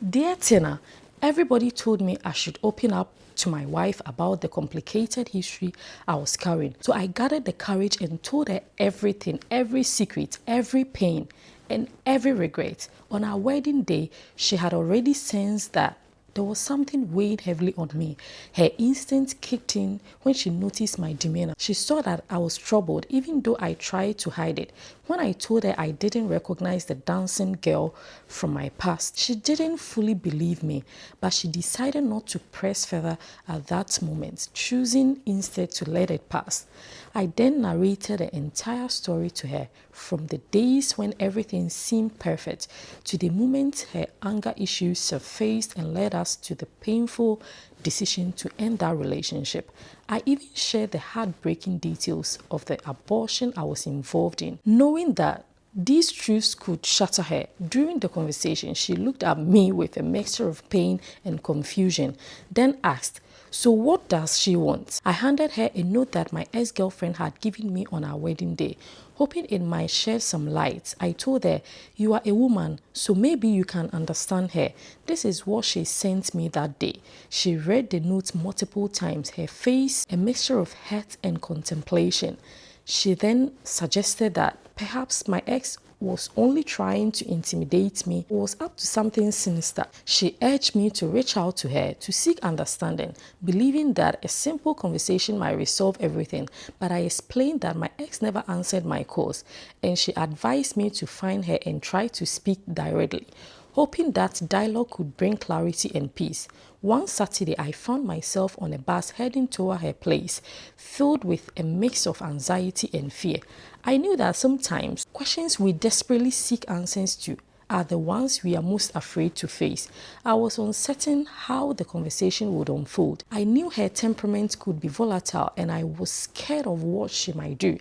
Dear Tina, everybody told me I should open up to my wife about the complicated history I was carrying. So I gathered the courage and told her everything, every secret, every pain, and every regret. On our wedding day, she had already sensed that there was something weighing heavily on me. Her instinct kicked in when she noticed my demeanor. She saw that I was troubled, even though I tried to hide it. When I told her I didn't recognize the dancing girl from my past, she didn't fully believe me, but she decided not to press further at that moment, choosing instead to let it pass. I then narrated the entire story to her, from the days when everything seemed perfect to the moment her anger issues surfaced and led us to the painful decision to end that relationship. I even shared the heartbreaking details of the abortion I was involved in, knowing that these truths could shatter her. During the conversation, she looked at me with a mixture of pain and confusion, then asked, "So what does she want?" I handed her a note that my ex-girlfriend had given me on our wedding day, hoping it might shed some light. I told her, "You are a woman, so maybe you can understand her." This is what she sent me that day. She read the note multiple times, her face a mixture of hurt and contemplation. She then suggested that perhaps my ex was only trying to intimidate me, was up to something sinister. She urged me to reach out to her to seek understanding, believing that a simple conversation might resolve everything. But I explained that my ex never answered my calls, and she advised me to find her and try to speak directly, hoping that dialogue could bring clarity and peace. One Saturday, I found myself on a bus heading toward her place, filled with a mix of anxiety and fear. I knew that sometimes questions we desperately seek answers to are the ones we are most afraid to face. I was uncertain how the conversation would unfold. I knew her temperament could be volatile, and I was scared of what she might do.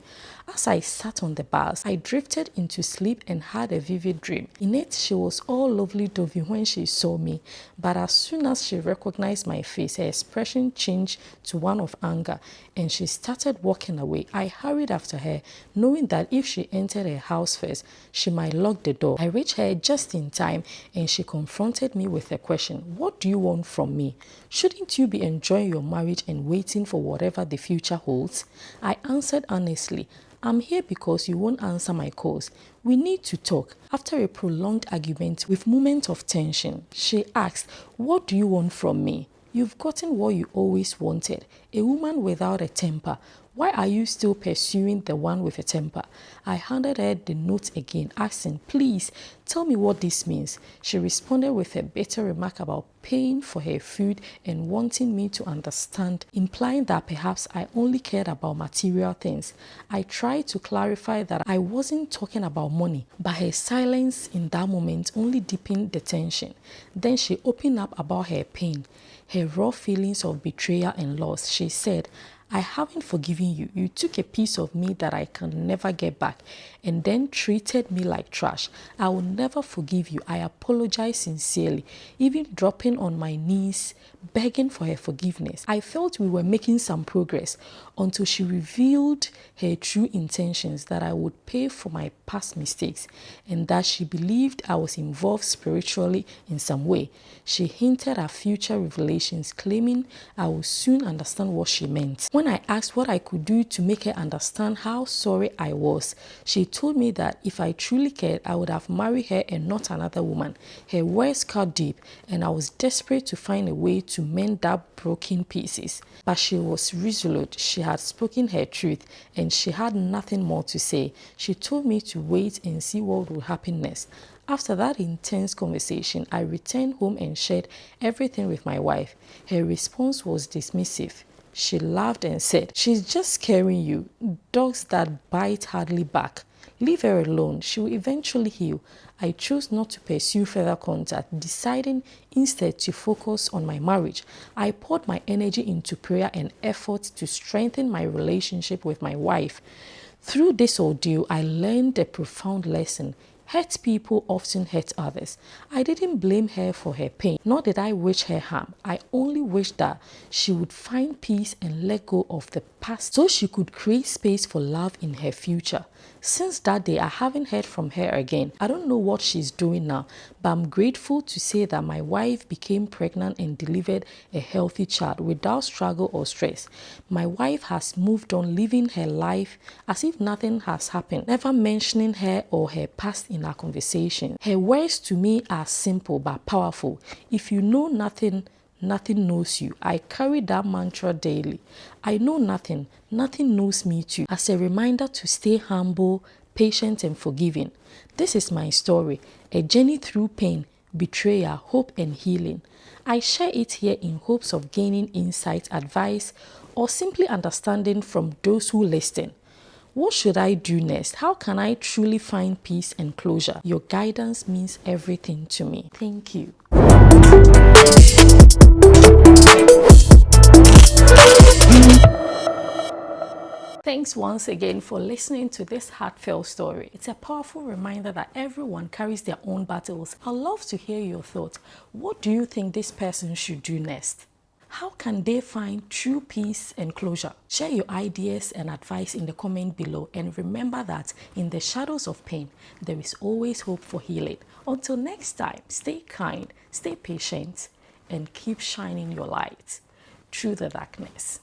As I sat on the bus, I drifted into sleep and had a vivid dream. In it, she was all lovely-dovey when she saw me, but as soon as she recognized my face, her expression changed to one of anger, and she started walking away. I hurried after her, knowing that if she entered her house first, she might lock the door. I reached her just in time, and she confronted me with a question. "What do you want from me? Shouldn't you be enjoying your marriage and waiting for whatever the future holds?" I answered honestly, "I'm here because you won't answer my calls. We need to talk." After a prolonged argument with moments of tension, she asked, "What do you want from me? You've gotten what you always wanted, a woman without a temper. Why are you still pursuing the one with a temper?" I handed her the note again, asking, "Please, tell me what this means." She responded with a bitter remark about paying for her food and wanting me to understand, implying that perhaps I only cared about material things. I tried to clarify that I wasn't talking about money, but her silence in that moment only deepened the tension. Then she opened up about her pain, her raw feelings of betrayal and loss. She said, "I haven't forgiven you. You took a piece of me that I can never get back and then treated me like trash. I will never forgive you. I apologize sincerely," even dropping on my knees, begging for her forgiveness. I felt we were making some progress until she revealed her true intentions, that I would pay for my past mistakes and that she believed I was involved spiritually in some way. She hinted at future revelations, claiming I would soon understand what she meant. When I asked what I could do to make her understand how sorry I was, she told me that if I truly cared, I would have married her and not another woman. Her words cut deep, and I was desperate to find a way to mend that broken pieces. But she was resolute. She had spoken her truth, and she had nothing more to say. She told me to wait and see what would happen next. After that intense conversation, I returned home and shared everything with my wife. Her response was dismissive. She laughed and said, "She's just scaring you. Dogs that bite hardly bark. Leave her alone. She will eventually heal." I chose not to pursue further contact, deciding instead to focus on my marriage. I poured my energy into prayer and effort to strengthen my relationship with my wife. Through this ordeal, I learned a profound lesson. Hurt people often hurt others. I didn't blame her for her pain, nor did I wish her harm. I only wished that she would find peace and let go of the past so she could create space for love in her future. Since that day, I haven't heard from her again. I don't know what she's doing now, but I'm grateful to say that my wife became pregnant and delivered a healthy child without struggle or stress. My wife has moved on, living her life as if nothing has happened, never mentioning her or her past in our conversation. Her words to me are simple but powerful. If you know nothing, nothing knows you. I carry that mantra daily. I know nothing, nothing knows me too. As a reminder to stay humble, patient, and forgiving. This is my story, a journey through pain, betrayal, hope, and healing. I share it here in hopes of gaining insight, advice, or simply understanding from those who listen. What should I do next? How can I truly find peace and closure? Your guidance means everything to me. Thank you. Thanks once again for listening to this heartfelt story. It's a powerful reminder that everyone carries their own battles. I'd love to hear your thoughts. What do you think this person should do next? How can they find true peace and closure? Share your ideas and advice in the comment below, and remember that in the shadows of pain, there is always hope for healing. Until next time, stay kind, stay patient, and keep shining your light through the darkness.